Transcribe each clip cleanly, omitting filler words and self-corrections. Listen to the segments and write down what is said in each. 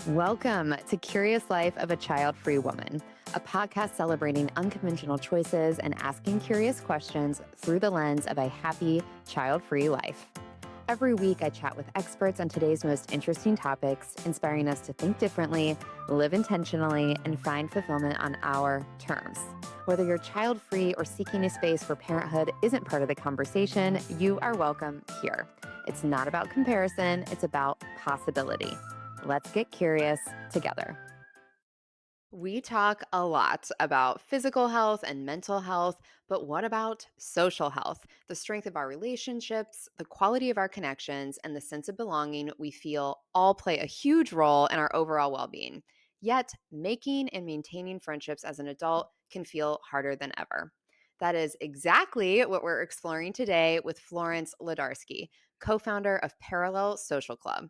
Welcome to Curious Life of a Child-Free Woman, a podcast celebrating unconventional choices and asking curious questions through the lens of a happy, child-free life. Every week, I chat with experts on today's most interesting topics, inspiring us to think differently, live intentionally, and find fulfillment on our terms. Whether you're child-free or seeking a space where parenthood isn't part of the conversation, you are welcome here. It's not about comparison, it's about possibility. Let's get curious together. We talk a lot about physical health and mental health, but what about social health? The strength of our relationships, the quality of our connections, and the sense of belonging we feel all play a huge role in our overall well being. Yet, making and maintaining friendships as an adult can feel harder than ever. That is exactly what we're exploring today with Florence Wlodarski, co founder of Parallel Social Club.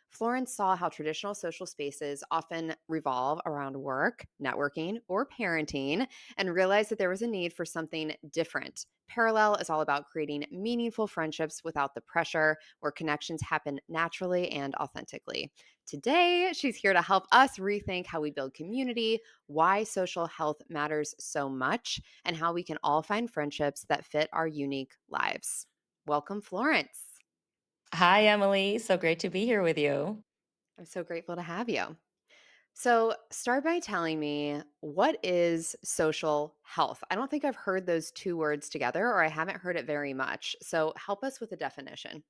Florence saw how traditional social spaces often revolve around work, networking, or parenting, and realized that there was a need for something different. Parallel is all about creating meaningful friendships without the pressure, where connections happen naturally and authentically. Today, she's here to help us rethink how we build community, why social health matters so much, and how we can all find friendships that fit our unique lives. Welcome, Florence. Hi, Emily. So great to be here with you. I'm so grateful to have you. So, start by telling me, what is social health? I don't think I've heard those two words together, or I haven't heard it very much. So, help us with a definition.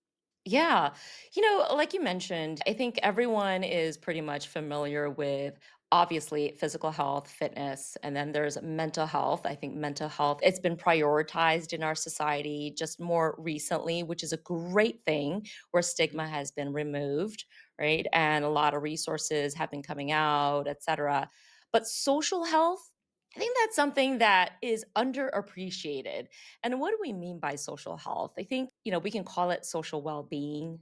Yeah. Like you mentioned, I think everyone is pretty much familiar with obviously physical health, fitness, and then there's mental health. I think mental health, it's been prioritized in our society just more recently, which is a great thing where stigma has been removed, right? And a lot of resources have been coming out, et cetera. But social health, I think that's something that is underappreciated. And what do we mean by social health? I think, we can call it social well being.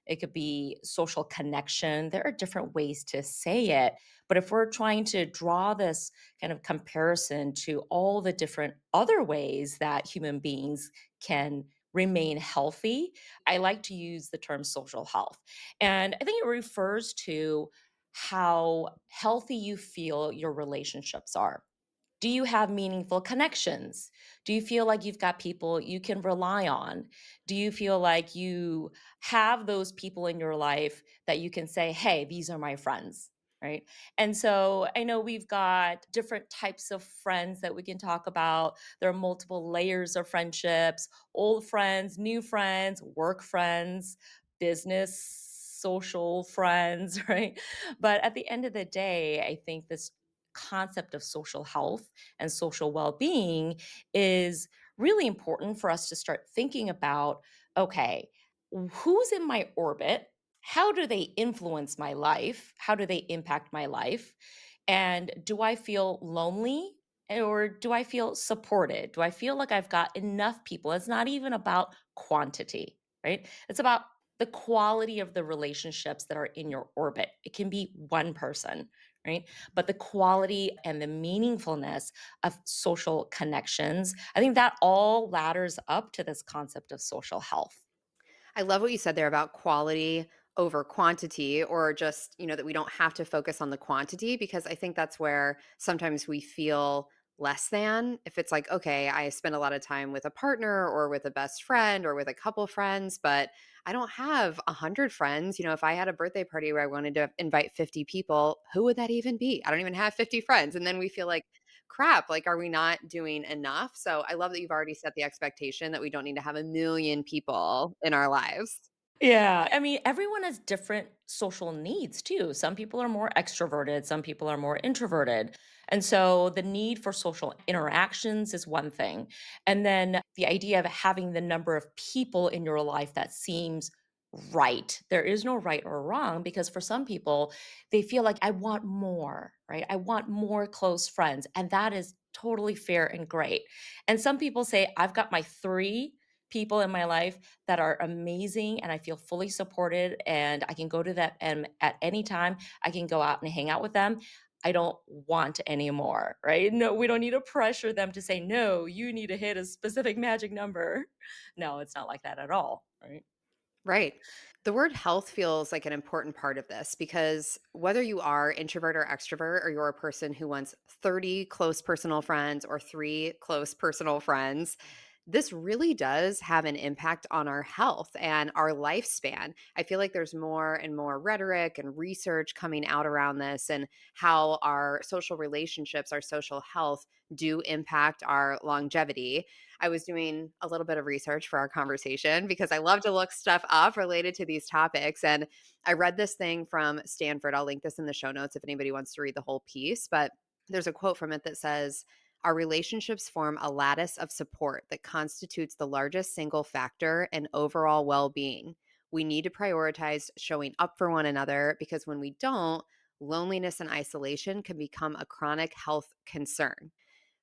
It could be social connection. There are different ways to say it. But if we're trying to draw this kind of comparison to all the different other ways that human beings can remain healthy, I like to use the term social health. And I think it refers to how healthy you feel your relationships are. Do you have meaningful connections? Do you feel like you've got people you can rely on? Do you feel like you have those people in your life that you can say, hey, these are my friends? Right. And so I know we've got different types of friends that we can talk about. There are multiple layers of friendships: old friends, new friends, work friends, business, social friends, right? But at the end of the day, I think this concept of social health and social well-being is really important for us to start thinking about, okay, who's in my orbit? How do they influence my life? How do they impact my life? And do I feel lonely, or do I feel supported? Do I feel like I've got enough people? It's not even about quantity, right? It's about the quality of the relationships that are in your orbit. It can be one person, right? But the quality and the meaningfulness of social connections, I think that all ladders up to this concept of social health. I love what you said there about quality over quantity, or just, that we don't have to focus on the quantity, because I think that's where sometimes we feel less than. If it's like, okay, I spend a lot of time with a partner or with a best friend or with a couple friends, but I don't have 100 friends. If I had a birthday party where I wanted to invite 50 people, who would that even be? I don't even have 50 friends. And then we feel like, crap, like, are we not doing enough? So I love that you've already set the expectation that we don't need to have a million people in our lives. Yeah. I mean, everyone has different social needs too. Some people are more extroverted, some people are more introverted. And so the need for social interactions is one thing. And then the idea of having the number of people in your life that seems right. There is no right or wrong, because for some people, they feel like, I want more, right? I want more close friends. And that is totally fair and great. And some people say, I've got my three people in my life that are amazing, and I feel fully supported, and I can go to that and at any time I can go out and hang out with them. I don't want any more, right? No, we don't need to pressure them to say, no, you need to hit a specific magic number. No, it's not like that at all, right? Right. The word health feels like an important part of this because whether you are introvert or extrovert, or you're a person who wants 30 close personal friends or three close personal friends, this really does have an impact on our health and our lifespan. I feel like there's more and more rhetoric and research coming out around this and how our social relationships, our social health do impact our longevity. I was doing a little bit of research for our conversation because I love to look stuff up related to these topics. And I read this thing from Stanford. I'll link this in the show notes if anybody wants to read the whole piece. But there's a quote from it that says, our relationships form a lattice of support that constitutes the largest single factor in overall well being. We need to prioritize showing up for one another because when we don't, loneliness and isolation can become a chronic health concern.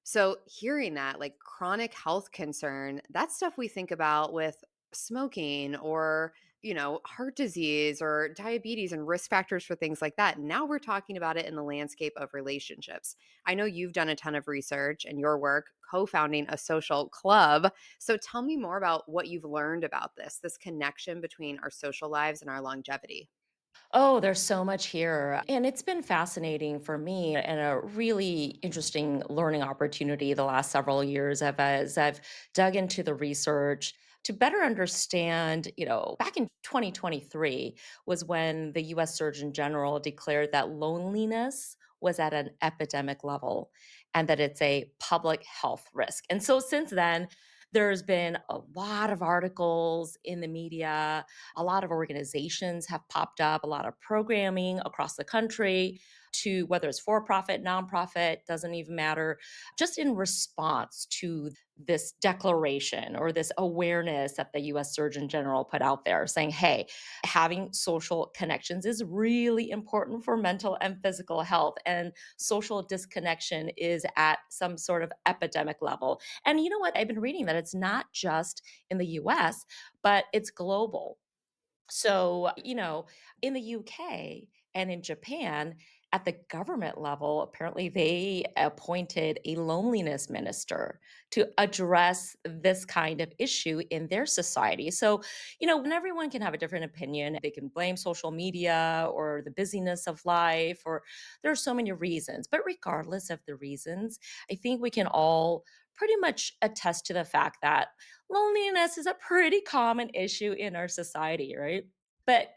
So, hearing that, like chronic health concern, that's stuff we think about with smoking or, heart disease or diabetes and risk factors for things like that. Now we're talking about it in the landscape of relationships. I know you've done a ton of research and your work co founding a social club. So, tell me more about what you've learned about this connection between our social lives and our longevity. Oh, there's so much here. And it's been fascinating for me and a really interesting learning opportunity the last several years as I've dug into the research to better understand, back in 2023 was when the US Surgeon General declared that loneliness was at an epidemic level and that it's a public health risk. And so since then, there's been a lot of articles in the media, a lot of organizations have popped up, a lot of programming across the country to whether it's for profit, nonprofit, doesn't even matter, just in response to this declaration or this awareness that the US Surgeon General put out there saying, hey, having social connections is really important for mental and physical health. And social disconnection is at some sort of epidemic level. And you know what? I've been reading that it's not just in the US, but it's global. So, in the UK and in Japan, at the government level, apparently they appointed a loneliness minister to address this kind of issue in their society. So, when everyone can have a different opinion, they can blame social media or the busyness of life, or there are so many reasons. But regardless of the reasons, I think we can all pretty much attest to the fact that loneliness is a pretty common issue in our society, right? But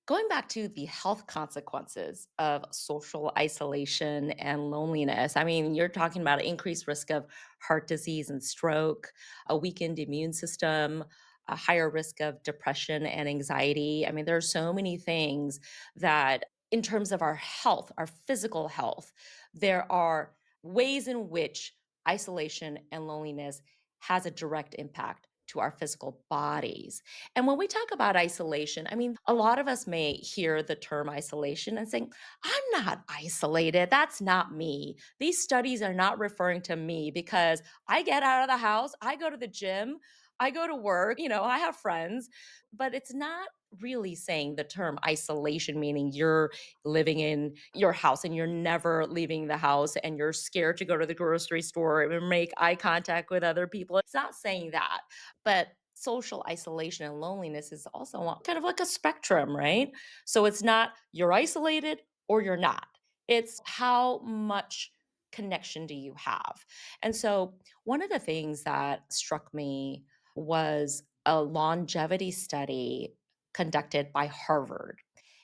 going back to the health consequences of social isolation and loneliness, I mean, you're talking about increased risk of heart disease and stroke, a weakened immune system, a higher risk of depression and anxiety. I mean, there are so many things that, in terms of our health, our physical health, there are ways in which isolation and loneliness has a direct impact to our physical bodies. And when we talk about isolation, I mean, a lot of us may hear the term isolation and saying, I'm not isolated. That's not me. These studies are not referring to me because I get out of the house, I go to the gym, I go to work, I have friends, but it's not really saying the term isolation, meaning you're living in your house and you're never leaving the house and you're scared to go to the grocery store and make eye contact with other people. It's not saying that. But social isolation and loneliness is also kind of like a spectrum, right? So it's not you're isolated or you're not. It's how much connection do you have? And so one of the things that struck me was a longevity study conducted by Harvard.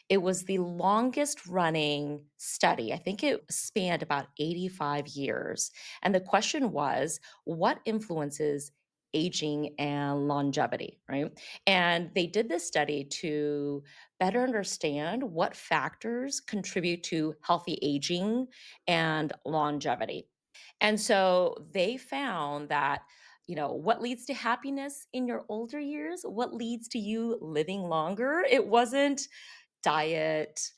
It was the longest running study. I think it spanned about 85 years. And the question was, what influences aging and longevity, right? And they did this study to better understand what factors contribute to healthy aging and longevity. And so they found that, what leads to happiness in your older years, what leads to you living longer, it wasn't diet,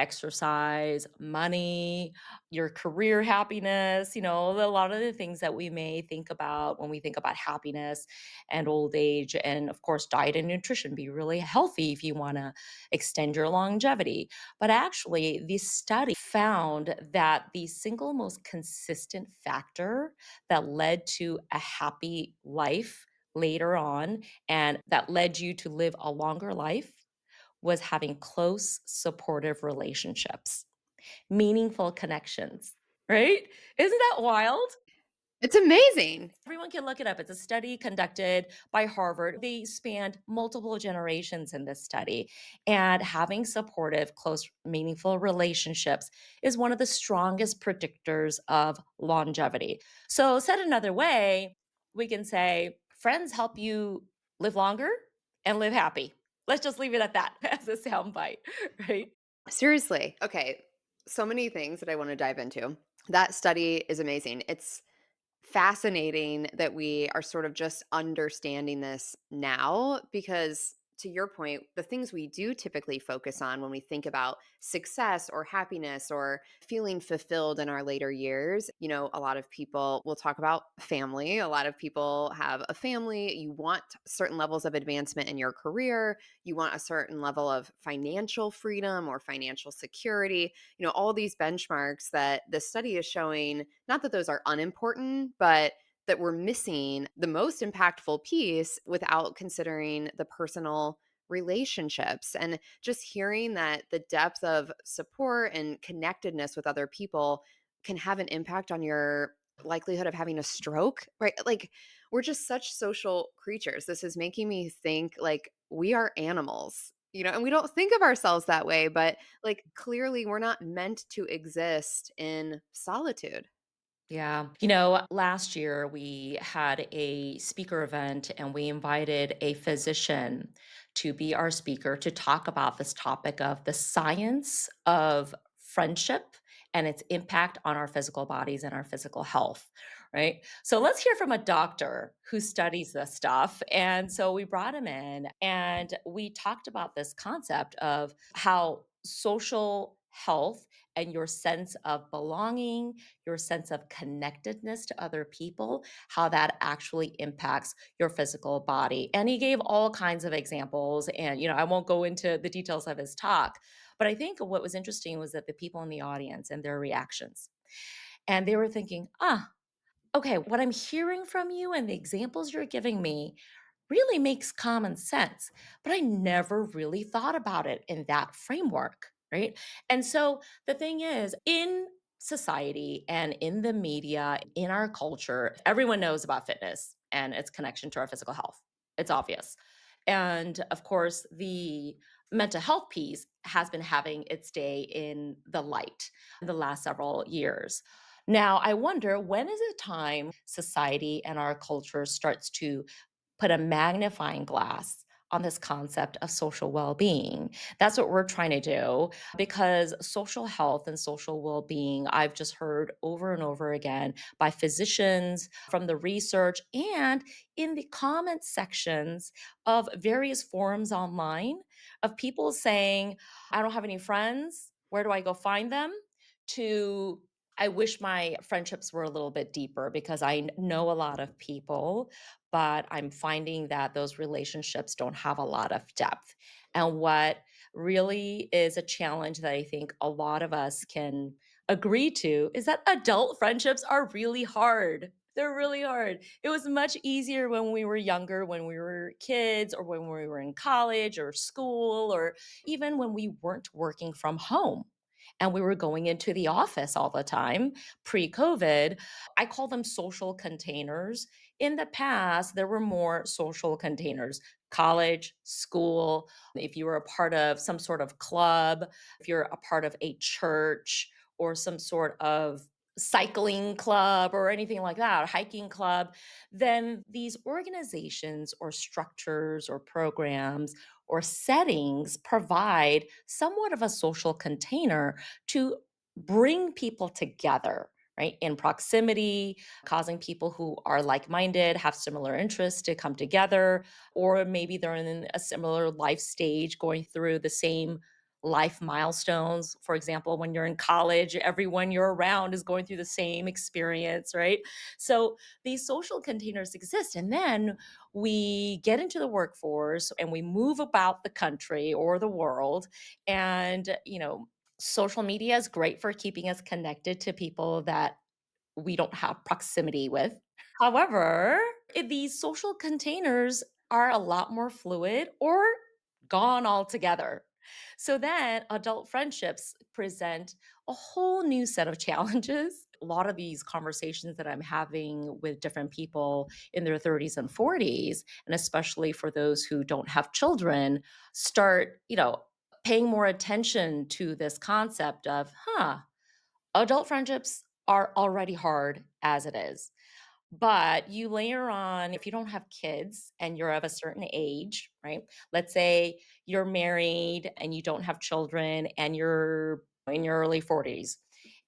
exercise, money, your career happiness, a lot of the things that we may think about when we think about happiness and old age. And of course, diet and nutrition, be really healthy if you want to extend your longevity. But actually, this study found that the single most consistent factor that led to a happy life later on and that led you to live a longer life was having close, supportive relationships, meaningful connections, right? Isn't that wild? It's amazing. Everyone can look it up. It's a study conducted by Harvard. They spanned multiple generations in this study. And having supportive, close, meaningful relationships is one of the strongest predictors of longevity. So, said another way, we can say friends help you live longer and live happy. Let's just leave it at that as a soundbite, right? Seriously. Okay. So many things that I want to dive into. That study is amazing. It's fascinating that we are sort of just understanding this now because to your point, the things we do typically focus on when we think about success or happiness or feeling fulfilled in our later years, a lot of people will talk about family. A lot of people have a family. You want certain levels of advancement in your career. You want a certain level of financial freedom or financial security, all these benchmarks that the study is showing, not that those are unimportant, but that we're missing the most impactful piece without considering the personal relationships. And just hearing that the depth of support and connectedness with other people can have an impact on your likelihood of having a stroke, right? Like, we're just such social creatures. This is making me think like we are animals, and we don't think of ourselves that way, but like clearly we're not meant to exist in solitude. Yeah. Last year we had a speaker event and we invited a physician to be our speaker to talk about this topic of the science of friendship and its impact on our physical bodies and our physical health, right? So let's hear from a doctor who studies this stuff. And so we brought him in and we talked about this concept of how social health and your sense of belonging, your sense of connectedness to other people, how that actually impacts your physical body. And he gave all kinds of examples. And, I won't go into the details of his talk, but I think what was interesting was that the people in the audience and their reactions. And they were thinking, okay, what I'm hearing from you and the examples you're giving me really makes common sense, but I never really thought about it in that framework, right? And so the thing is, in society and in the media, in our culture, everyone knows about fitness and its connection to our physical health. It's obvious. And of course, the mental health piece has been having its day in the light the last several years. Now, I wonder, when is it time society and our culture starts to put a magnifying glass on this concept of social well-being? That's what we're trying to do, because social health and social well-being, I've just heard over and over again by physicians, from the research, and in the comment sections of various forums online, of people saying, I don't have any friends. Where do I go find them? To, I wish my friendships were a little bit deeper because I know a lot of people, but I'm finding that those relationships don't have a lot of depth. And what really is a challenge that I think a lot of us can agree to is that adult friendships are really hard. They're really hard. It was much easier when we were younger, when we were kids, or when we were in college or school, or even when we weren't working from home and we were going into the office all the time pre COVID. I call them social containers. In the past, there were more social containers: college, school, if you were a part of some sort of club, if you're a part of a church or some sort of cycling club or anything like that, or hiking club, then these organizations or structures or programs or settings provide somewhat of a social container to bring people together, right, in proximity, causing people who are like minded, have similar interests to come together, or maybe they're in a similar life stage going through the same life milestones. For example, when you're in college, everyone you're around is going through the same experience, right? So these social containers exist. And then we get into the workforce and we move about the country or the world. And, social media is great for keeping us connected to people that we don't have proximity with. However, these social containers are a lot more fluid or gone altogether. So then adult friendships present a whole new set of challenges. A lot of these conversations that I'm having with different people in their 30s and 40s, and especially for those who don't have children, start, paying more attention to this concept of, adult friendships are already hard as it is. But you layer on, if you don't have kids and you're of a certain age, right? Let's say you're married and you don't have children and you're in your early 40s,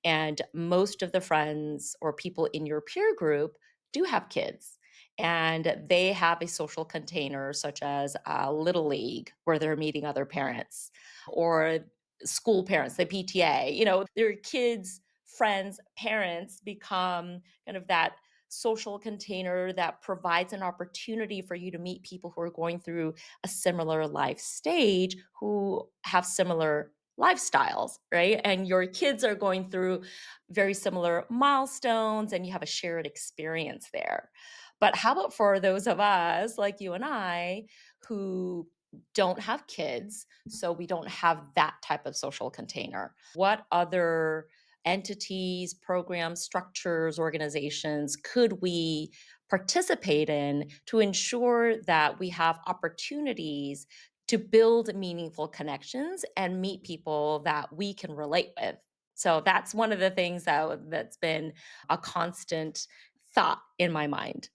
and most of the friends or people in your peer group do have kids. And they have a social container, such as a little league where they're meeting other parents or school parents, the PTA, their kids, friends, parents become kind of that social container that provides an opportunity for you to meet people who are going through a similar life stage, who have similar lifestyles, right? And your kids are going through very similar milestones and you have a shared experience there. But how about for those of us like you and I who don't have kids, so we don't have that type of social container? What other entities, programs, structures, organizations could we participate in to ensure that we have opportunities to build meaningful connections and meet people that we can relate with? So that's one of the things that's been a constant thought in my mind.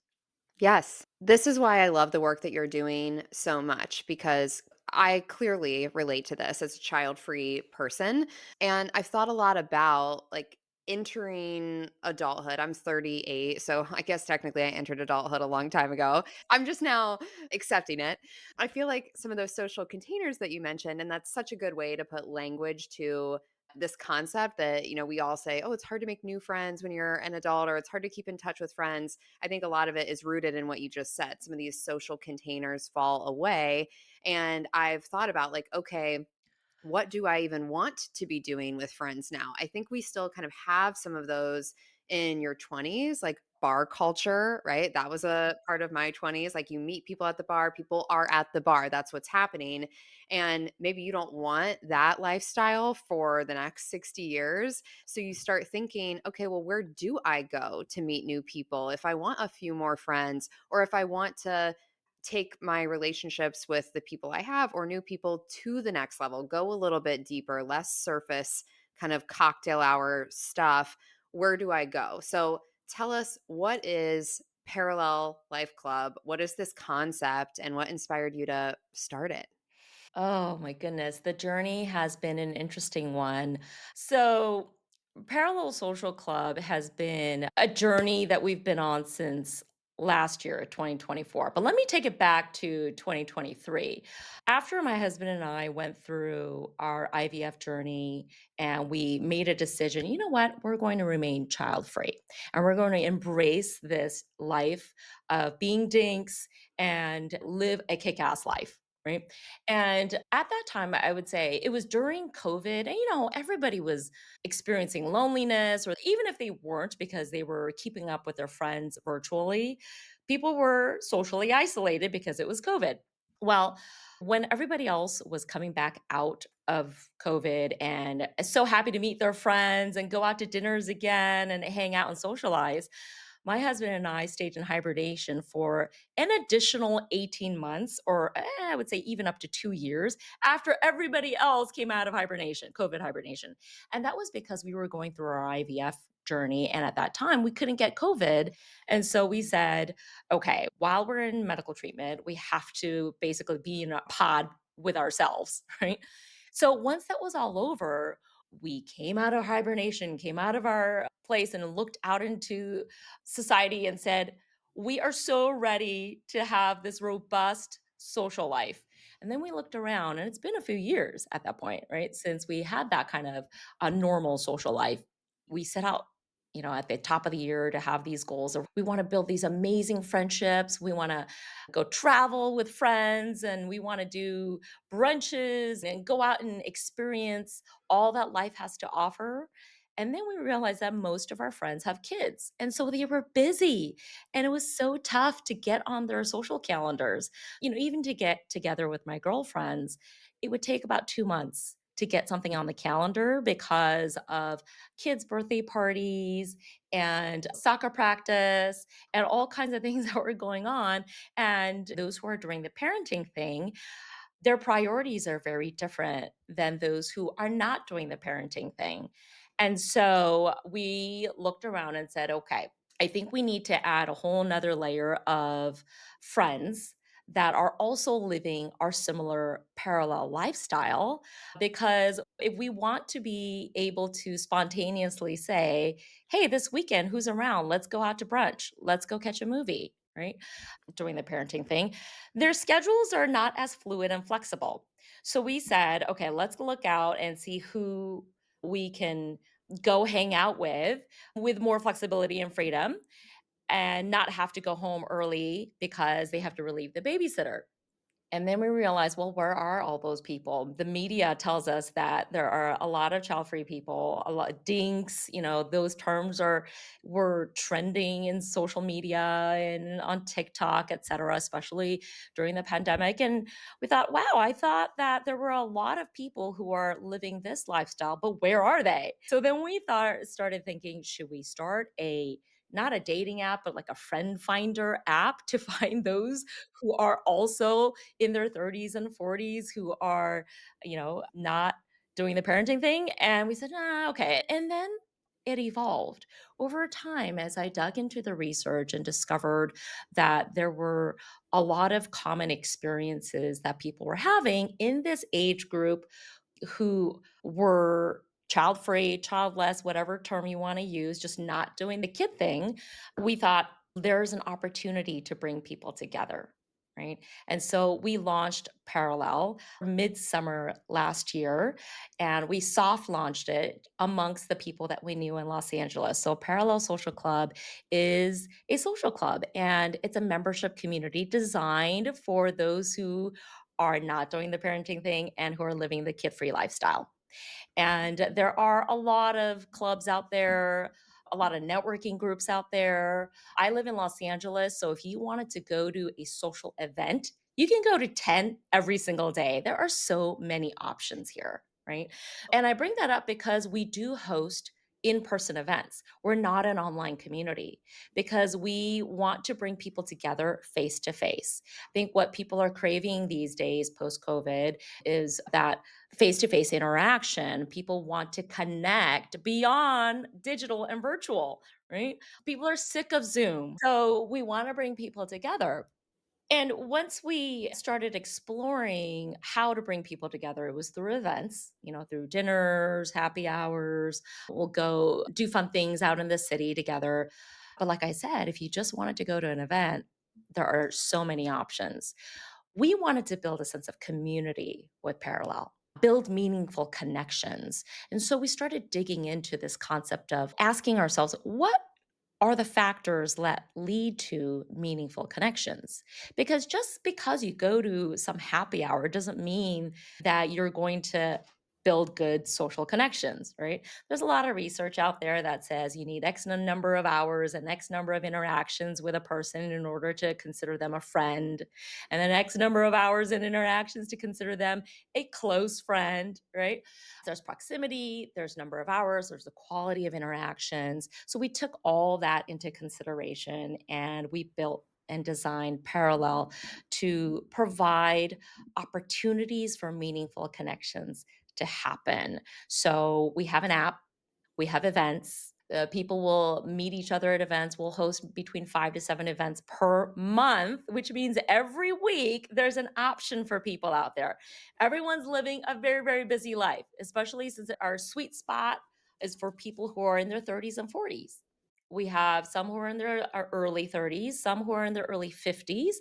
Yes. This is why I love the work that you're doing so much because I clearly relate to this as a child-free person, and I've thought a lot about, like, entering adulthood. I'm 38, so I guess technically I entered adulthood a long time ago. I'm just now accepting it. I feel like some of those social containers that you mentioned, and that's such a good way to put language to this concept that, we all say, "Oh, it's hard to make new friends when you're an adult," or "It's hard to keep in touch with friends." I think a lot of it is rooted in what you just said. Some of these social containers fall away. And I've thought about, like, okay, what do I even want to be doing with friends now? I think we still kind of have some of those in your 20s, like bar culture, right? That was a part of my 20s. Like, you meet people at the bar, people are at the bar. That's what's happening. And maybe you don't want that lifestyle for the next 60 years. So you start thinking, okay, well, where do I go to meet new people if I want a few more friends, or if I want to take my relationships with the people I have or new people to the next level, go a little bit deeper, less surface kind of cocktail hour stuff. Where do I go? So tell us, what is Parallel Life Club? What is this concept and what inspired you to start it? Oh my goodness, the journey has been an interesting one. So, Parallel Social Club has been a journey that we've been on since last year, 2024. But let me take it back to 2023. After my husband and I went through our IVF journey and we made a decision, you know what, we're going to remain child free and we're going to embrace this life of being dinks and live a kick ass life. Right. And at that time, I would say it was during COVID, and everybody was experiencing loneliness, or even if they weren't because they were keeping up with their friends virtually, people were socially isolated because it was COVID. Well, when everybody else was coming back out of COVID and so happy to meet their friends and go out to dinners again and hang out and socialize, my husband and I stayed in hibernation for an additional 18 months, or I would say even up to 2 years after everybody else came out of hibernation, COVID hibernation. And that was because we were going through our IVF journey. And at that time, we couldn't get COVID. And so we said, okay, while we're in medical treatment, we have to basically be in a pod with ourselves, right? So once that was all over, we came out of hibernation, came out of our place and looked out into society and said, we are so ready to have this robust social life. And then we looked around, and it's been a few years at that point, right? Since we had that kind of a normal social life. We set out, at the top of the year to have these goals. Or we want to build these amazing friendships. We want to go travel with friends and we want to do brunches and go out and experience all that life has to offer. And then we realized that most of our friends have kids. And so they were busy. And it was so tough to get on their social calendars. Even to get together with my girlfriends, it would take about 2 months to get something on the calendar because of kids' birthday parties and soccer practice and all kinds of things that were going on. And those who are doing the parenting thing, their priorities are very different than those who are not doing the parenting thing. And so we looked around and said, okay, I think we need to add a whole nother layer of friends that are also living our similar parallel lifestyle. Because if we want to be able to spontaneously say, hey, this weekend, who's around? Let's go out to brunch. Let's go catch a movie, right? Doing the parenting thing, their schedules are not as fluid and flexible. So we said, okay, let's look out and see who we can go hang out with more flexibility and freedom and not have to go home early because they have to relieve the babysitter. And then we realized, well, where are all those people? The media tells us that there are a lot of child-free people, a lot of dinks, those terms were trending in social media and on TikTok, et cetera, especially during the pandemic. And we thought, wow, I thought that there were a lot of people who are living this lifestyle, but where are they? So then we started thinking, should we start not a dating app, but like a friend finder app to find those who are also in their 30s and 40s who are, not doing the parenting thing. And we said, okay. And then it evolved over time as I dug into the research and discovered that there were a lot of common experiences that people were having in this age group who were child free, childless, whatever term you want to use, just not doing the kid thing. We thought there's an opportunity to bring people together. Right. And so we launched Parallel midsummer last year, and we soft launched it amongst the people that we knew in Los Angeles. So Parallel Social Club is a social club, and it's a membership community designed for those who are not doing the parenting thing and who are living the kid free lifestyle. And there are a lot of clubs out there, a lot of networking groups out there. I live in Los Angeles, so if you wanted to go to a social event, you can go to 10 every single day. There are so many options here, right? And I bring that up because we do host in person events. We're not an online community because we want to bring people together face to face. I think what people are craving these days post COVID is that face to face interaction. People want to connect beyond digital and virtual, right? People are sick of Zoom. So we want to bring people together. And once we started exploring how to bring people together, it was through events, through dinners, happy hours. We'll go do fun things out in the city together. But like I said, if you just wanted to go to an event, there are so many options. We wanted to build a sense of community with Parallel, build meaningful connections. And so we started digging into this concept of asking ourselves, what are the factors that lead to meaningful connections? Because just because you go to some happy hour doesn't mean that you're going to build good social connections, right? There's a lot of research out there that says you need X number of hours and X number of interactions with a person in order to consider them a friend, and then X number of hours and interactions to consider them a close friend, right? There's proximity, there's number of hours, there's the quality of interactions. So we took all that into consideration and we built and designed Parallel to provide opportunities for meaningful connections to happen. So we have an app, we have events. People will meet each other at events. We'll host between 5 to 7 events per month, which means every week there's an option for people out there. Everyone's living a very, very busy life, especially since our sweet spot is for people who are in their 30s and 40s. We have some who are in their early 30s, some who are in their early 50s,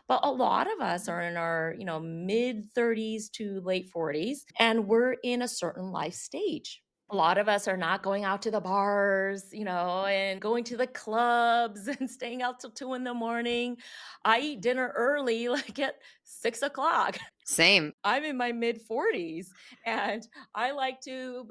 but a lot of us are in our, mid 30s to late 40s, and we're in a certain life stage. A lot of us are not going out to the bars, and going to the clubs and staying out till 2 in the morning. I eat dinner early, like at 6 o'clock. Same. I'm in my mid 40s and I like to,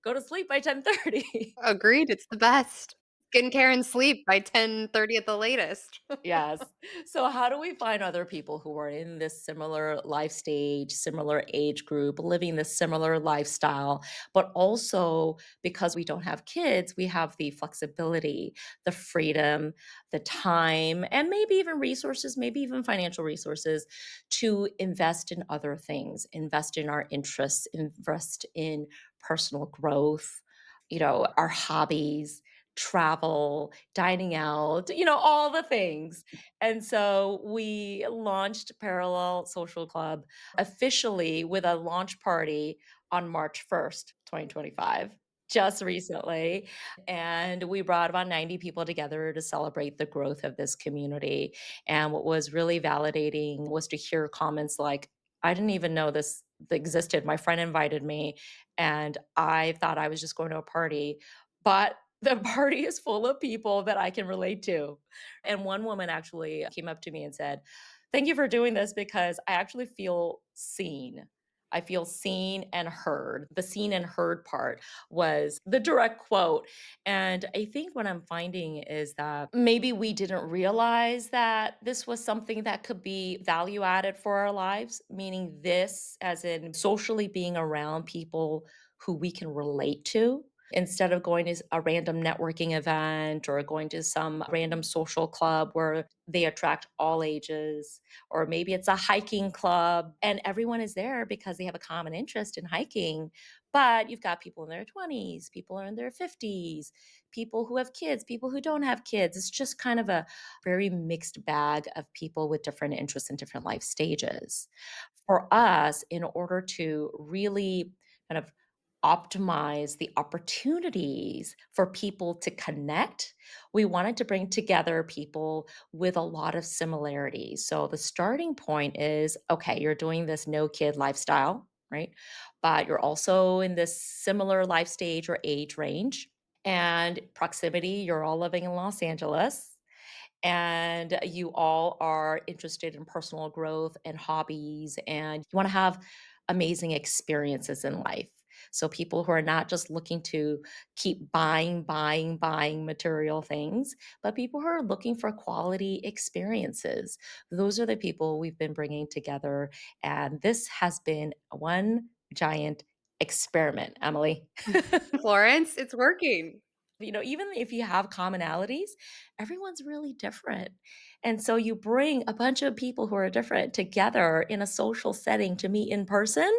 go to sleep by 10:30. Agreed. It's the best. Getting Karen sleep by 10:30 at the latest. Yes. So how do we find other people who are in this similar life stage, similar age group, living this similar lifestyle, but also because we don't have kids, we have the flexibility, the freedom, the time, and maybe even resources, maybe even financial resources to invest in other things, invest in our interests, invest in personal growth, our hobbies, travel, dining out, all the things. And so we launched Parallel Social Club officially with a launch party on March 1st, 2025. Just recently. And we brought about 90 people together to celebrate the growth of this community. And what was really validating was to hear comments like, I didn't even know this existed. My friend invited me, and I thought I was just going to a party. But the party is full of people that I can relate to. And one woman actually came up to me and said, "Thank you for doing this because I actually feel seen. I feel seen and heard." The seen and heard part was the direct quote. And I think what I'm finding is that maybe we didn't realize that this was something that could be value added for our lives, meaning this as in socially being around people who we can relate to instead of going to a random networking event or going to some random social club where they attract all ages, or maybe it's a hiking club and everyone is there because they have a common interest in hiking. But you've got people in their 20s, people are in their 50s, people who have kids, people who don't have kids. It's just kind of a very mixed bag of people with different interests and different life stages. For us, in order to really kind of optimize the opportunities for people to connect, we wanted to bring together people with a lot of similarities. So the starting point is okay, you're doing this no kid lifestyle, right? But you're also in this similar life stage or age range and proximity. You're all living in Los Angeles and you all are interested in personal growth and hobbies, and you want to have amazing experiences in life. So, people who are not just looking to keep buying, buying, buying material things, but people who are looking for quality experiences. Those are the people we've been bringing together. And this has been one giant experiment, Emily. Florence, it's working. Even if you have commonalities, everyone's really different. And so you bring a bunch of people who are different together in a social setting to meet in person.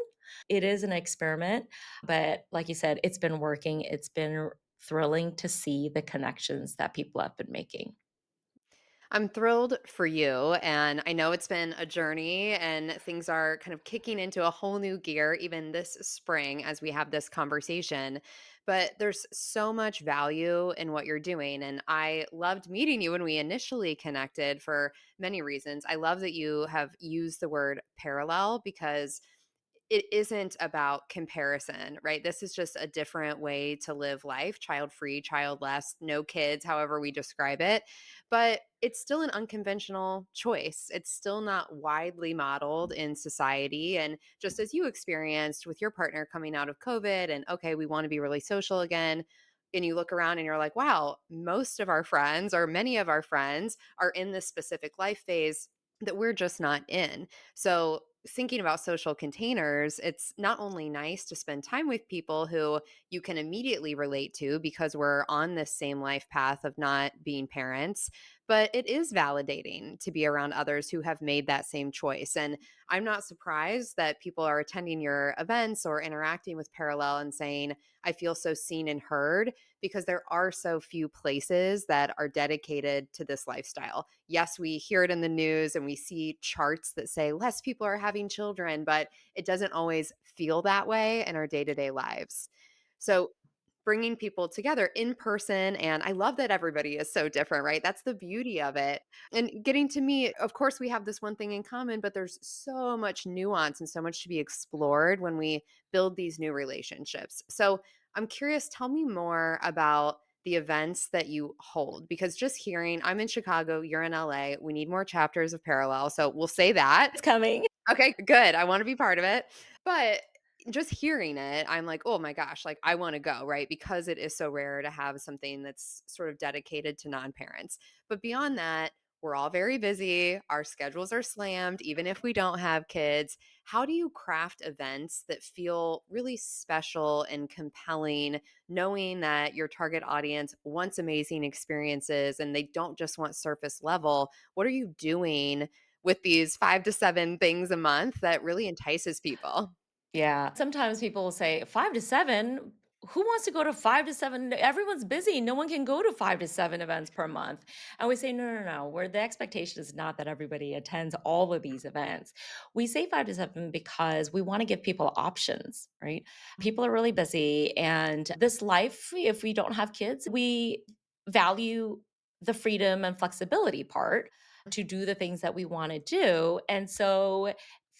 It is an experiment, but like you said, it's been working. It's been thrilling to see the connections that people have been making. I'm thrilled for you. And I know it's been a journey and things are kind of kicking into a whole new gear, even this spring, as we have this conversation. But there's so much value in what you're doing. And I loved meeting you when we initially connected for many reasons. I love that you have used the word parallel because it isn't about comparison, right? This is just a different way to live life, child free, childless, no kids, however we describe it. But it's still an unconventional choice. It's still not widely modeled in society. And just as you experienced with your partner coming out of COVID and, okay, we want to be really social again. And you look around and you're like, wow, most of our friends or many of our friends are in this specific life phase that we're just not in. So thinking about social containers, it's not only nice to spend time with people who you can immediately relate to because we're on this same life path of not being parents, but it is validating to be around others who have made that same choice. And I'm not surprised that people are attending your events or interacting with Parallel and saying, I feel so seen and heard because there are so few places that are dedicated to this lifestyle. Yes, we hear it in the news and we see charts that say less people are having children, but it doesn't always feel that way in our day to day lives. So, bringing people together in person. And I love that everybody is so different, right? That's the beauty of it. And getting to meet, of course, we have this one thing in common, but there's so much nuance and so much to be explored when we build these new relationships. So, I'm curious, tell me more about the events that you hold because just hearing, I'm in Chicago, you're in LA, we need more chapters of Parallel. So we'll say that. It's coming. Okay, good. I want to be part of it. But just hearing it, I'm like, "Oh my gosh, like, I wanna go," right? Because it is so rare to have something that's sort of dedicated to non-parents. But beyond that, we're all very busy, our schedules are slammed, even if we don't have kids. How do you craft events that feel really special and compelling, knowing that your target audience wants amazing experiences and they don't just want surface level? What are you doing with these 5 to 7 things a month that really entices people? Yeah. Sometimes people will say 5 to 7, who wants to go to 5 to 7? Everyone's busy. No one can go to 5 to 7 events per month. And we say, no, no, no. Where the expectation is not that everybody attends all of these events. We say 5 to 7 because we want to give people options, right? People are really busy. And this life, if we don't have kids, we value the freedom and flexibility part to do the things that we want to do. And so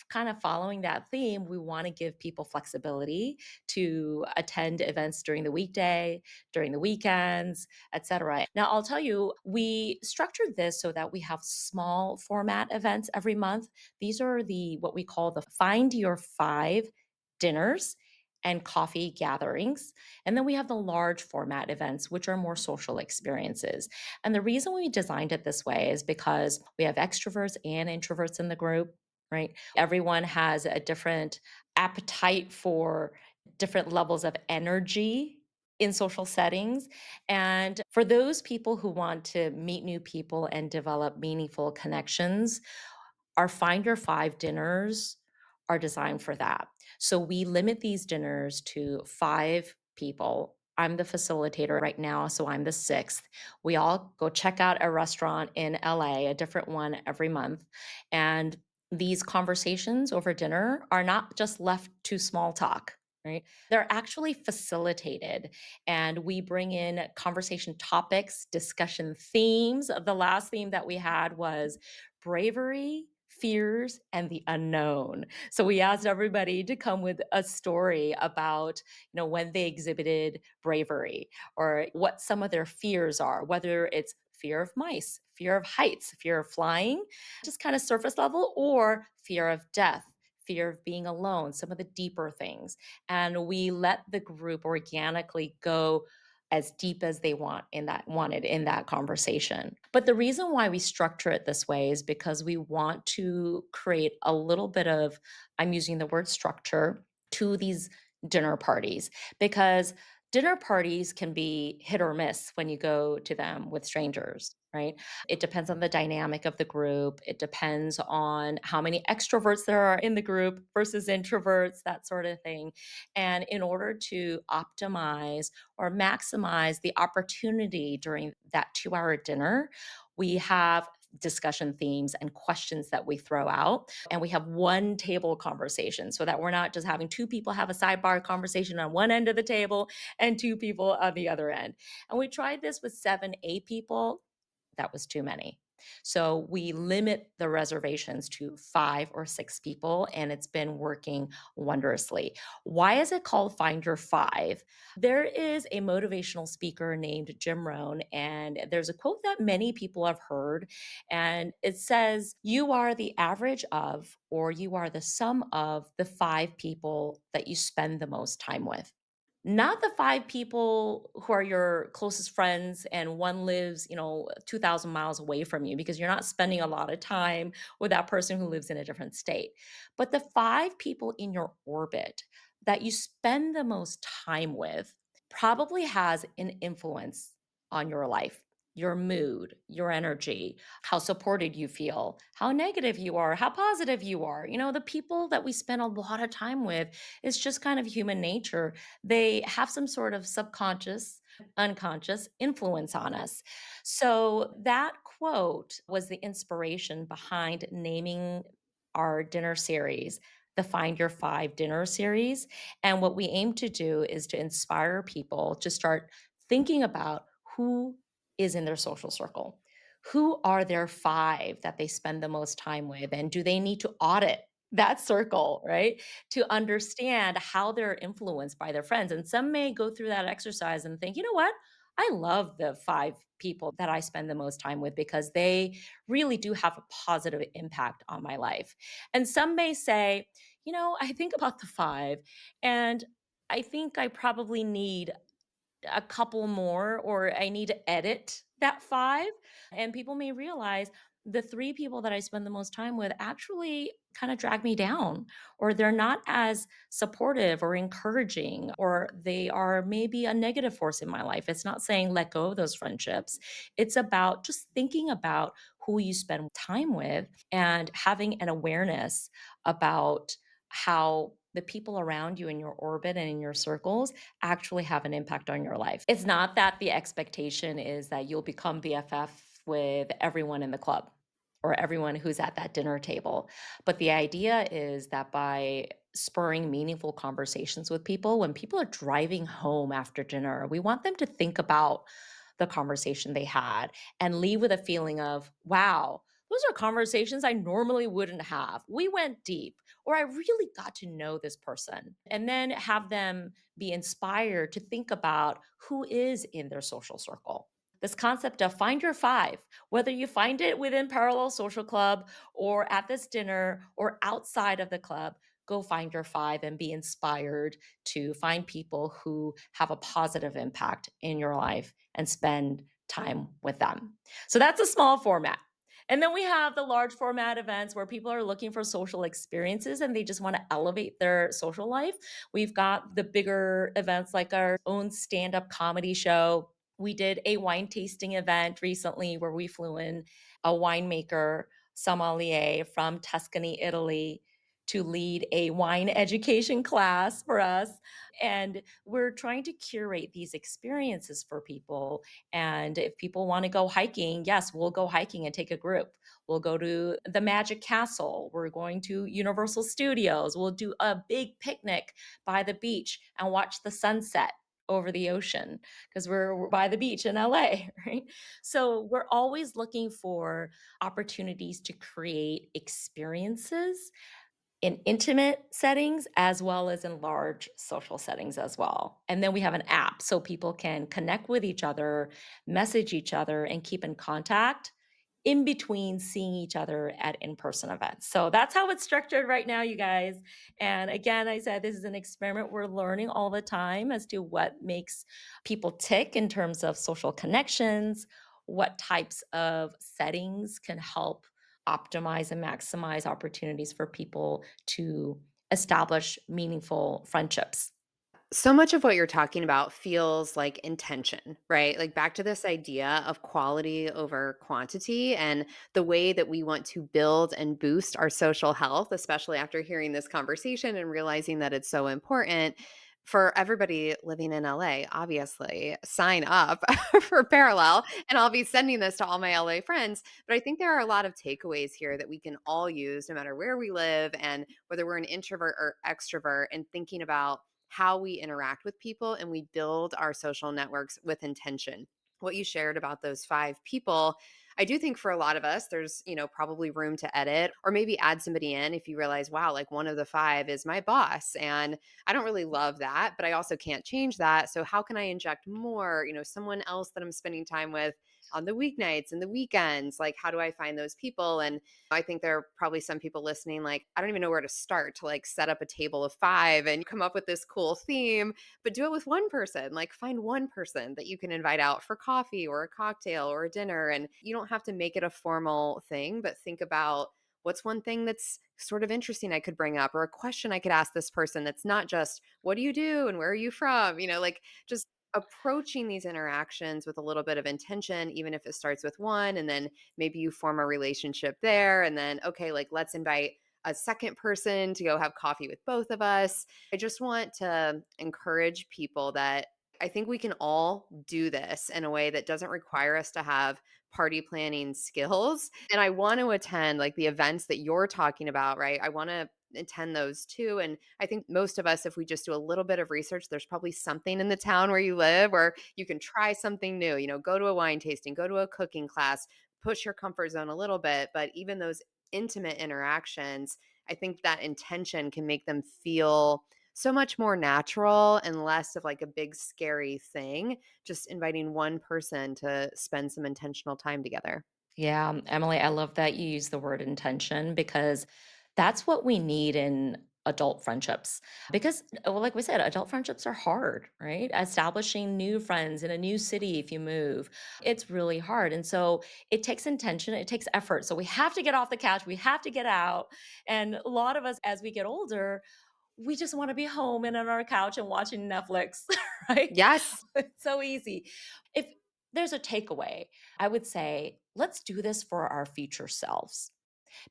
kind of following that theme, we want to give people flexibility to attend events during the weekday, during the weekends, etc. Now, I'll tell you, we structured this so that we have small format events every month. These are the what we call the Find Your Five dinners and coffee gatherings. And then we have the large format events, which are more social experiences. And the reason we designed it this way is because we have extroverts and introverts in the group, right? Everyone has a different appetite for different levels of energy in social settings. And for those people who want to meet new people and develop meaningful connections, our Find Your Five dinners are designed for that. So we limit these dinners to 5 people. I'm the facilitator right now, so I'm the sixth. We all go check out a restaurant in LA, a different one every month. And these conversations over dinner are not just left to small talk, right? They're actually facilitated. And we bring in conversation topics, discussion themes. The last theme that we had was bravery, fears, and the unknown. So we asked everybody to come with a story about, when they exhibited bravery or what some of their fears are, whether it's fear of mice, fear of heights, fear of flying, just kind of surface level, or fear of death, fear of being alone, some of the deeper things. And we let the group organically go as deep as they wanted in that conversation. But the reason why we structure it this way is because we want to create a little bit of, I'm using the word structure, to these dinner parties, because dinner parties can be hit or miss when you go to them with strangers, right? It depends on the dynamic of the group. It depends on how many extroverts there are in the group versus introverts, that sort of thing. And in order to optimize or maximize the opportunity during that 2 hour dinner, we have discussion themes and questions that we throw out. And we have one table conversation so that we're not just having 2 people have a sidebar conversation on one end of the table and 2 people on the other end. And we tried this with 7, 8 people. That was too many. So we limit the reservations to 5 or 6 people, and it's been working wondrously. Why is it called Find Your Five? There is a motivational speaker named Jim Rohn, and there's a quote that many people have heard, and it says, "You are the average of, or you are the sum of the 5 people that you spend the most time with." Not the 5 people who are your closest friends and one lives, 2,000 miles away from you, because you're not spending a lot of time with that person who lives in a different state. But the 5 people in your orbit that you spend the most time with probably has an influence on your life, your mood, your energy, how supported you feel, how negative you are, how positive you are. The people that we spend a lot of time with, it's just kind of human nature. They have some sort of subconscious, unconscious influence on us. So that quote was the inspiration behind naming our dinner series the Find Your Five dinner series. And what we aim to do is to inspire people to start thinking about who is in their social circle. Who are their 5 that they spend the most time with? And do they need to audit that circle, right? To understand how they're influenced by their friends. And some may go through that exercise and think, you know what? I love the 5 people that I spend the most time with because they really do have a positive impact on my life. And some may say, I think about the 5, and I think I probably need a couple more, or I need to edit that 5. And people may realize the 3 people that I spend the most time with actually kind of drag me down, or they're not as supportive or encouraging, or they are maybe a negative force in my life. It's not saying let go of those friendships. It's about just thinking about who you spend time with and having an awareness about how the people around you in your orbit and in your circles actually have an impact on your life. It's not that the expectation is that you'll become BFF with everyone in the club or everyone who's at that dinner table. But the idea is that by spurring meaningful conversations with people, when people are driving home after dinner, we want them to think about the conversation they had and leave with a feeling of, wow, those are conversations I normally wouldn't have. We went deep, or I really got to know this person. And then have them be inspired to think about who is in their social circle. This concept of find your 5, whether you find it within Parallel Social Club or at this dinner or outside of the club, go find your 5 and be inspired to find people who have a positive impact in your life and spend time with them. So that's a small format. And then we have the large format events where people are looking for social experiences and they just want to elevate their social life. We've got the bigger events like our own stand up comedy show. We did a wine tasting event recently where we flew in a winemaker, sommelier from Tuscany, Italy, to lead a wine education class for us. And we're trying to curate these experiences for people. And if people want to go hiking, yes, we'll go hiking and take a group. We'll go to the Magic Castle. We're going to Universal Studios. We'll do a big picnic by the beach and watch the sunset over the ocean because we're by the beach in LA, right? So we're always looking for opportunities to create experiences in intimate settings as well as in large social settings as well. And then we have an app so people can connect with each other, message each other, and keep in contact in between seeing each other at in-person events. So that's how it's structured right now, you guys. And again, I said this is an experiment. We're learning all the time as to what makes people tick in terms of social connections, what types of settings can help optimize and maximize opportunities for people to establish meaningful friendships. So much of what you're talking about feels like intention, right? Like back to this idea of quality over quantity and the way that we want to build and boost our social health, especially after hearing this conversation and realizing that it's so important for everybody living in LA. Obviously, sign up for Parallel, and I'll be sending this to all my LA friends. But I think there are a lot of takeaways here that we can all use no matter where we live and whether we're an introvert or extrovert, and thinking about how we interact with people and we build our social networks with intention. What you shared about those 5 people, I do think for a lot of us, there's, probably room to edit or maybe add somebody in if you realize, wow, like one of the 5 is my boss. And I don't really love that, but I also can't change that. So how can I inject more, someone else that I'm spending time with on the weeknights and the weekends? Like, how do I find those people? And I think there are probably some people listening, like, I don't even know where to start to like set up a table of 5 and come up with this cool theme, but do it with one person. Like, find one person that you can invite out for coffee or a cocktail or a dinner. And you don't have to make it a formal thing, but think about what's one thing that's sort of interesting I could bring up, or a question I could ask this person that's not just, what do you do and where are you from? Like just approaching these interactions with a little bit of intention, even if it starts with one, and then maybe you form a relationship there. And then, okay, like let's invite a second person to go have coffee with both of us. I just want to encourage people that I think we can all do this in a way that doesn't require us to have party planning skills. And I want to attend like the events that you're talking about, right? I want to attend those too. And I think most of us, if we just do a little bit of research, there's probably something in the town where you live where you can try something new, go to a wine tasting, go to a cooking class, push your comfort zone a little bit. But even those intimate interactions, I think that intention can make them feel so much more natural and less of like a big scary thing, just inviting one person to spend some intentional time together. Yeah, Emily, I love that you use the word intention because that's what we need in adult friendships because well, like we said, adult friendships are hard, right? Establishing new friends in a new city if you move, it's really hard. And so it takes intention, it takes effort. So we have to get off the couch, we have to get out. And a lot of us as we get older, we just want to be home and on our couch and watching Netflix, right? Yes. It's so easy. If there's a takeaway, I would say, let's do this for our future selves.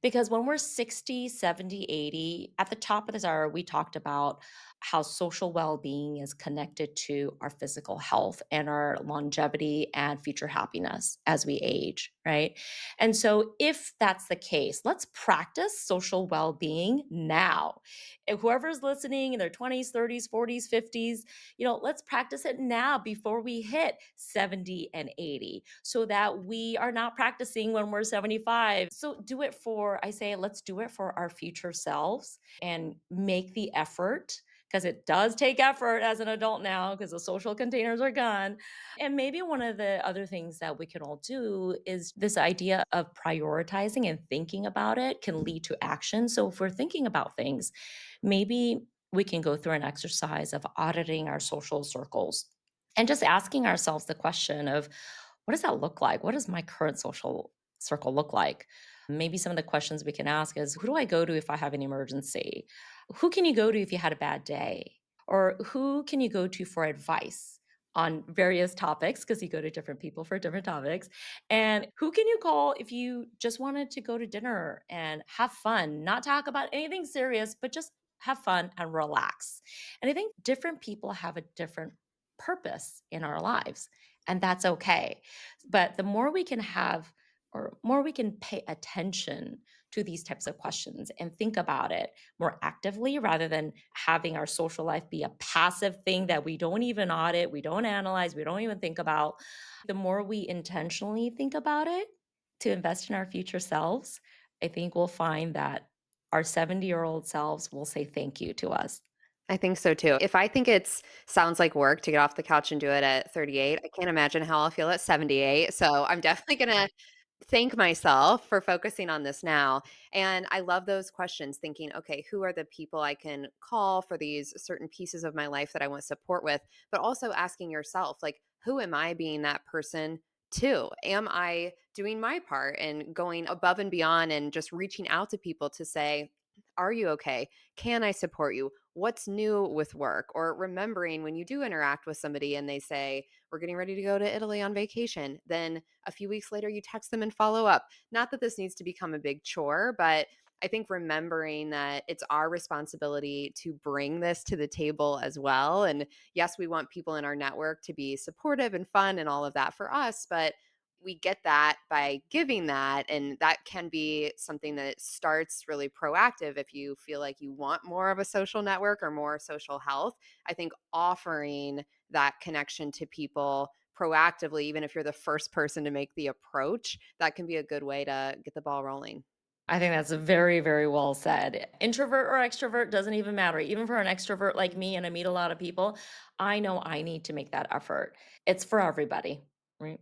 Because when we're 60, 70, 80, at the top of this hour, we talked about how social well being is connected to our physical health and our longevity and future happiness as we age, right? And so, if that's the case, let's practice social well being now. If whoever's listening in their 20s, 30s, 40s, 50s, let's practice it now before we hit 70 and 80 so that we are not practicing when we're 75. So do it for, I say, let's do it for our future selves and make the effort because it does take effort as an adult now because the social containers are gone. And maybe one of the other things that we can all do is this idea of prioritizing and thinking about it can lead to action. So if we're thinking about things, maybe we can go through an exercise of auditing our social circles and just asking ourselves the question of what does that look like? What does my current social circle look like? Maybe some of the questions we can ask is who do I go to if I have an emergency? Who can you go to if you had a bad day? Or who can you go to for advice on various topics? Because you go to different people for different topics. And who can you call if you just wanted to go to dinner and have fun, not talk about anything serious, but just have fun and relax? And I think different people have a different purpose in our lives, and that's okay. But the more we can have or more we can pay attention to these types of questions and think about it more actively rather than having our social life be a passive thing that we don't even audit, we don't analyze, we don't even think about. The more we intentionally think about it to invest in our future selves, I think we'll find that our 70-year-old selves will say thank you to us. I think so too. If I think it's sounds like work to get off the couch and do it at 38, I can't imagine how I'll feel at 78. So I'm definitely gonna thank myself for focusing on this now. And I love those questions thinking, okay, who are the people I can call for these certain pieces of my life that I want support with? But also asking yourself, like, who am I being that person to? Am I doing my part and going above and beyond and just reaching out to people to say, are you okay? Can I support you? What's new with work? Or remembering when you do interact with somebody and they say, we're getting ready to go to Italy on vacation, then a few weeks later you text them and follow up. Not that this needs to become a big chore, but I think remembering that it's our responsibility to bring this to the table as well. And yes, we want people in our network to be supportive and fun and all of that for us, but we get that by giving that. And that can be something that starts really proactive if you feel like you want more of a social network or more social health. I think offering that connection to people proactively, even if you're the first person to make the approach, that can be a good way to get the ball rolling. I think that's very, very well said. Introvert or extrovert doesn't even matter. Even for an extrovert like me, and I meet a lot of people, I know I need to make that effort. It's for everybody, right?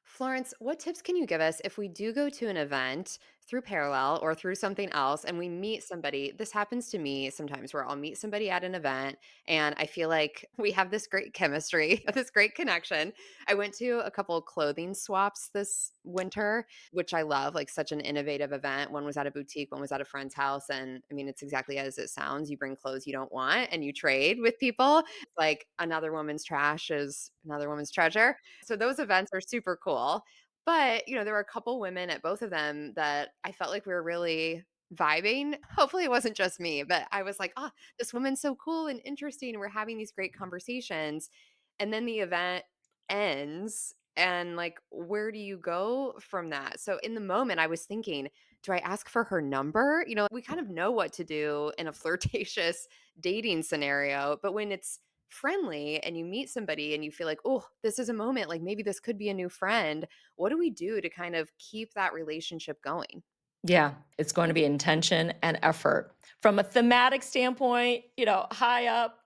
Florence, what tips can you give us if we do go to an event through Parallel or through something else and we meet somebody? This happens to me sometimes where I'll meet somebody at an event and I feel like we have this great chemistry, this great connection. I went to a couple of clothing swaps this winter, which I love, like such an innovative event. One was at a boutique, one was at a friend's house. And I mean, it's exactly as it sounds. You bring clothes you don't want and you trade with people. Like another woman's trash is another woman's treasure. So those events are super cool. But, there were a couple women at both of them that I felt like we were really vibing. Hopefully it wasn't just me, but I was like, "Ah, this woman's so cool and interesting, and we're having these great conversations." And then the event ends and like where do you go from that? So in the moment I was thinking, do I ask for her number? We kind of know what to do in a flirtatious dating scenario, but when it's friendly and you meet somebody and you feel like, oh, this is a moment, like maybe this could be a new friend. What do we do to kind of keep that relationship going? Yeah, it's going to be intention and effort. From a thematic standpoint, high up,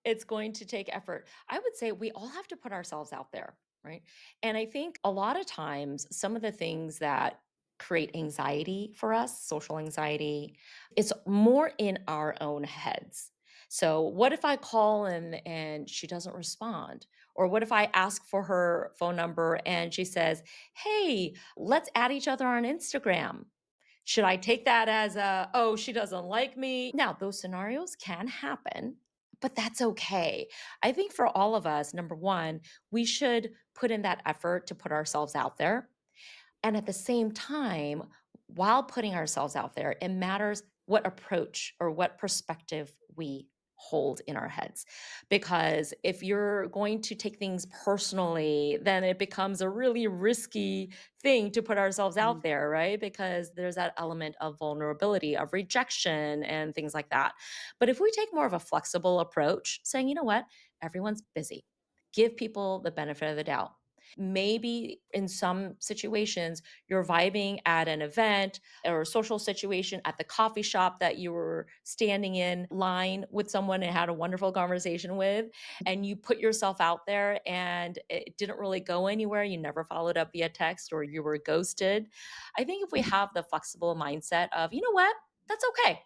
it's going to take effort. I would say we all have to put ourselves out there, right? And I think a lot of times, some of the things that create anxiety for us, social anxiety. It's more in our own heads. So what if I call and she doesn't respond? Or what if I ask for her phone number and she says, "Hey, let's add each other on Instagram." Should I take that as a, "Oh, she doesn't like me?" Now, those scenarios can happen, but that's okay. I think for all of us, number 1, we should put in that effort to put ourselves out there, and at the same time, while putting ourselves out there, it matters what approach or what perspective we hold in our heads. Because if you're going to take things personally, then it becomes a really risky thing to put ourselves out Mhm. there, right? Because there's that element of vulnerability, of rejection, and things like that. But if we take more of a flexible approach, saying, you know what, everyone's busy, give people the benefit of the doubt. Maybe in some situations, you're vibing at an event or a social situation at the coffee shop that you were standing in line with someone and had a wonderful conversation with, and you put yourself out there and it didn't really go anywhere. You never followed up via text or you were ghosted. I think if we have the flexible mindset of, you know what, that's okay.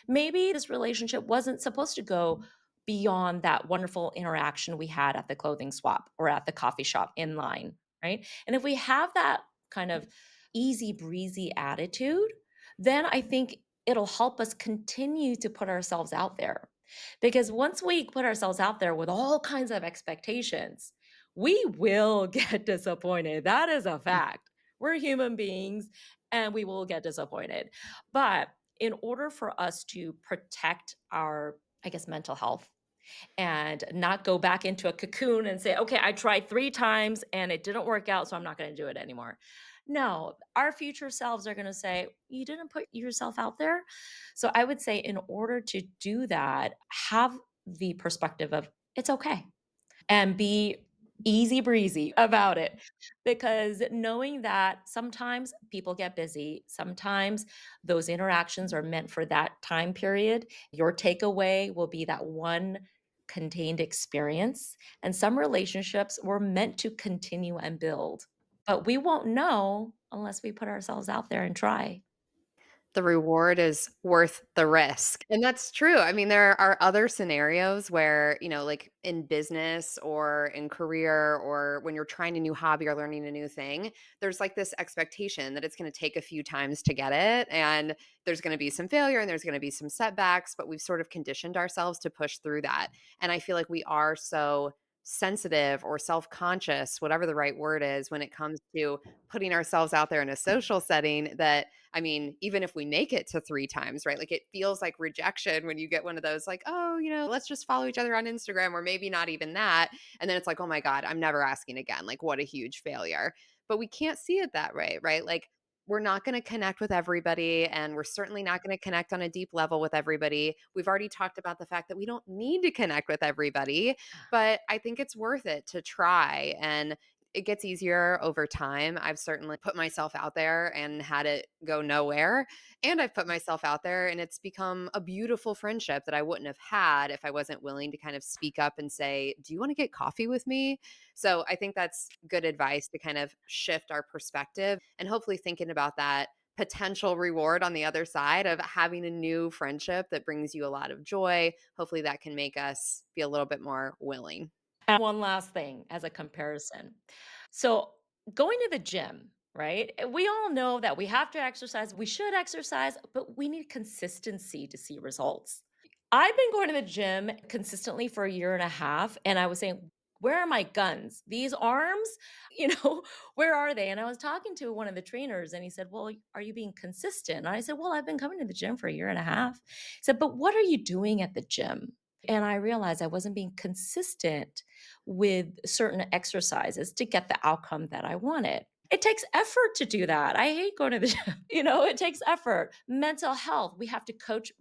Maybe this relationship wasn't supposed to go beyond that wonderful interaction we had at the clothing swap or at the coffee shop in line, right? And if we have that kind of easy breezy attitude, then I think it'll help us continue to put ourselves out there. Because once we put ourselves out there with all kinds of expectations, we will get disappointed. That is a fact. We're human beings and we will get disappointed. But in order for us to protect our, I guess, mental health and not go back into a cocoon and say, okay, I tried 3 times and it didn't work out, so I'm not going to do it anymore. No, our future selves are going to say, you didn't put yourself out there. So I would say, in order to do that, have the perspective of it's okay and be easy breezy about it. Because knowing that sometimes people get busy, sometimes those interactions are meant for that time period. Your takeaway will be that one contained experience. And some relationships were meant to continue and build. But we won't know unless we put ourselves out there and try. The reward is worth the risk. And that's true. I mean, there are other scenarios where, like in business or in career or when you're trying a new hobby or learning a new thing, there's like this expectation that it's going to take a few times to get it. And there's going to be some failure and there's going to be some setbacks, but we've sort of conditioned ourselves to push through that. And I feel like we are so sensitive or self conscious, whatever the right word is, when it comes to putting ourselves out there in a social setting that I mean, even if we make it to 3 times, right? Like, it feels like rejection when you get one of those, like, "Oh, let's just follow each other on Instagram," or maybe not even that, and then it's like, "Oh my god, I'm never asking again." Like, what a huge failure. But we can't see it that way, right? Like, we're not gonna connect with everybody, and we're certainly not gonna connect on a deep level with everybody. We've already talked about the fact that we don't need to connect with everybody, but I think it's worth it to try, and it gets easier over time. I've certainly put myself out there and had it go nowhere. And I've put myself out there and it's become a beautiful friendship that I wouldn't have had if I wasn't willing to kind of speak up and say, "Do you want to get coffee with me?" So I think that's good advice to kind of shift our perspective and hopefully thinking about that potential reward on the other side of having a new friendship that brings you a lot of joy. Hopefully that can make us be a little bit more willing. And one last thing as a comparison. So, going to the gym, right? We all know that we have to exercise, we should exercise, but we need consistency to see results. I've been going to the gym consistently for a year and a half, and I was saying, where are my guns? These arms, you know, where are they? And I was talking to one of the trainers, and he said, well, are you being consistent? And I said, well, I've been coming to the gym for a year and a half. He said, but what are you doing at the gym? And I realized I wasn't being consistent with certain exercises to get the outcome that I wanted. It takes effort to do that. I hate going to the gym. It takes effort. Mental health, we have to coach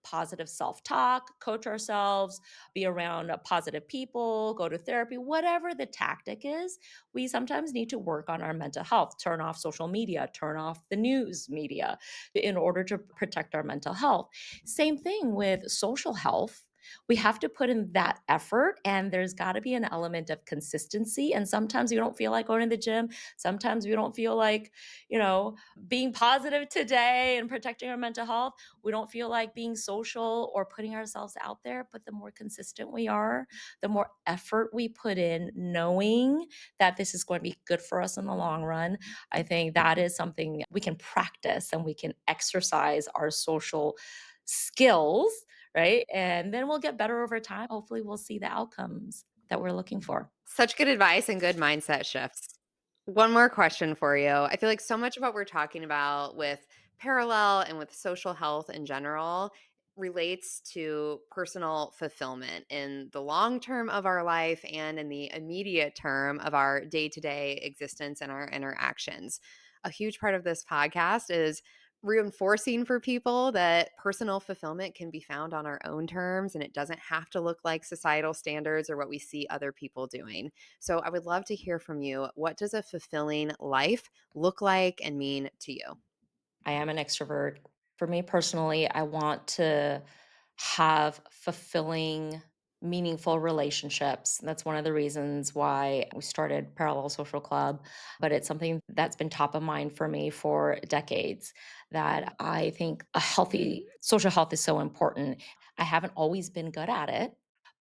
positive self talk, coach ourselves, be around positive people, go to therapy, whatever the tactic is. We sometimes need to work on our mental health, turn off social media, turn off the news media in order to protect our mental health. Same thing with social health. We have to put in that effort, and there's got to be an element of consistency. And sometimes we don't feel like going to the gym. Sometimes we don't feel like, you know, being positive today and protecting our mental health. We don't feel like being social or putting ourselves out there. But the more consistent we are, the more effort we put in, knowing that this is going to be good for us in the long run, I think that is something we can practice and we can exercise our social skills, right? And then we'll get better over time. Hopefully, we'll see the outcomes that we're looking for. Such good advice and good mindset shifts. One more question for you. I feel like so much of what we're talking about with parallel and with social health in general relates to personal fulfillment in the long term of our life and in the immediate term of our day to day existence and our interactions. A huge part of this podcast is reinforcing for people that personal fulfillment can be found on our own terms and it doesn't have to look like societal standards or what we see other people doing. So I would love to hear from you. What does a fulfilling life look like and mean to you? I am an extrovert. For me personally, I want to have fulfilling, meaningful relationships. That's one of the reasons why we started Parallel Social Club, but it's something that's been top of mind for me for decades. That I think a healthy social health is so important. I haven't always been good at it,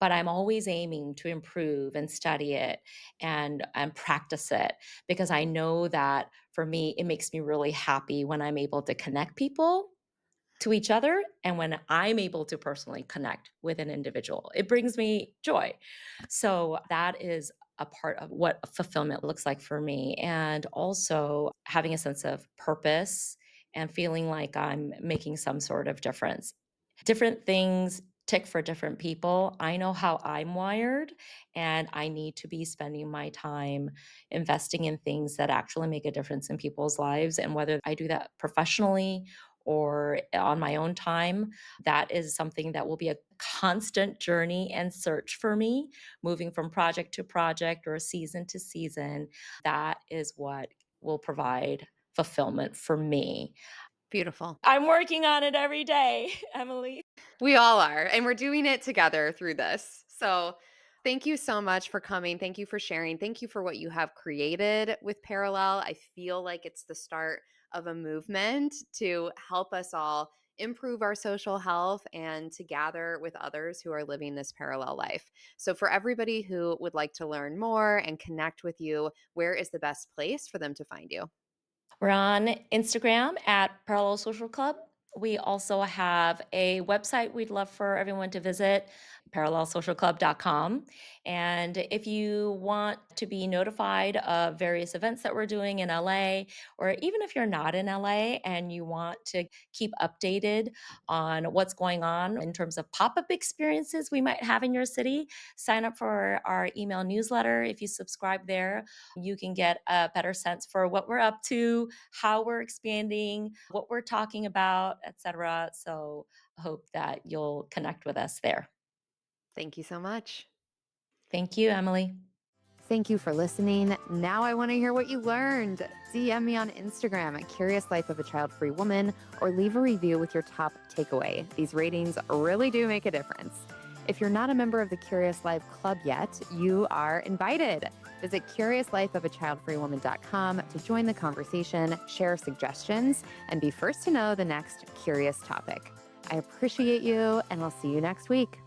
but I'm always aiming to improve and study it and practice it because I know that for me, it makes me really happy when I'm able to connect people to each other and when I'm able to personally connect with an individual. It brings me joy. So that is a part of what fulfillment looks like for me. And also having a sense of purpose and feeling like I'm making some sort of difference. Different things tick for different people. I know how I'm wired, and I need to be spending my time investing in things that actually make a difference in people's lives. And whether I do that professionally or on my own time, that is something that will be a constant journey and search for me, moving from project to project or season to season. That is what will provide fulfillment for me. Beautiful. I'm working on it every day, Emily. We all are, and we're doing it together through this. So, thank you so much for coming. Thank you for sharing. Thank you for what you have created with Parallel. I feel like it's the start of a movement to help us all improve our social health and to gather with others who are living this parallel life. So, for everybody who would like to learn more and connect with you, where is the best place for them to find you? We're on Instagram at Parallel Social Club. We also have a website we'd love for everyone to visit, parallelsocialclub.com. And if you want to be notified of various events that we're doing in LA, or even if you're not in LA and you want to keep updated on what's going on in terms of pop up experiences we might have in your city, sign up for our email newsletter. If you subscribe there, you can get a better sense for what we're up to, how we're expanding, what we're talking about, etc. So I hope that you'll connect with us there. Thank you so much. Thank you, Emily. Thank you for listening. Now I want to hear what you learned. DM me on Instagram at Curious Life of a Child Free Woman or leave a review with your top takeaway. These ratings really do make a difference. If you're not a member of the Curious Life Club yet, you are invited. Visit CuriousLifeOfAChildFreeWoman.com to join the conversation, share suggestions, and be first to know the next curious topic. I appreciate you, and I'll see you next week.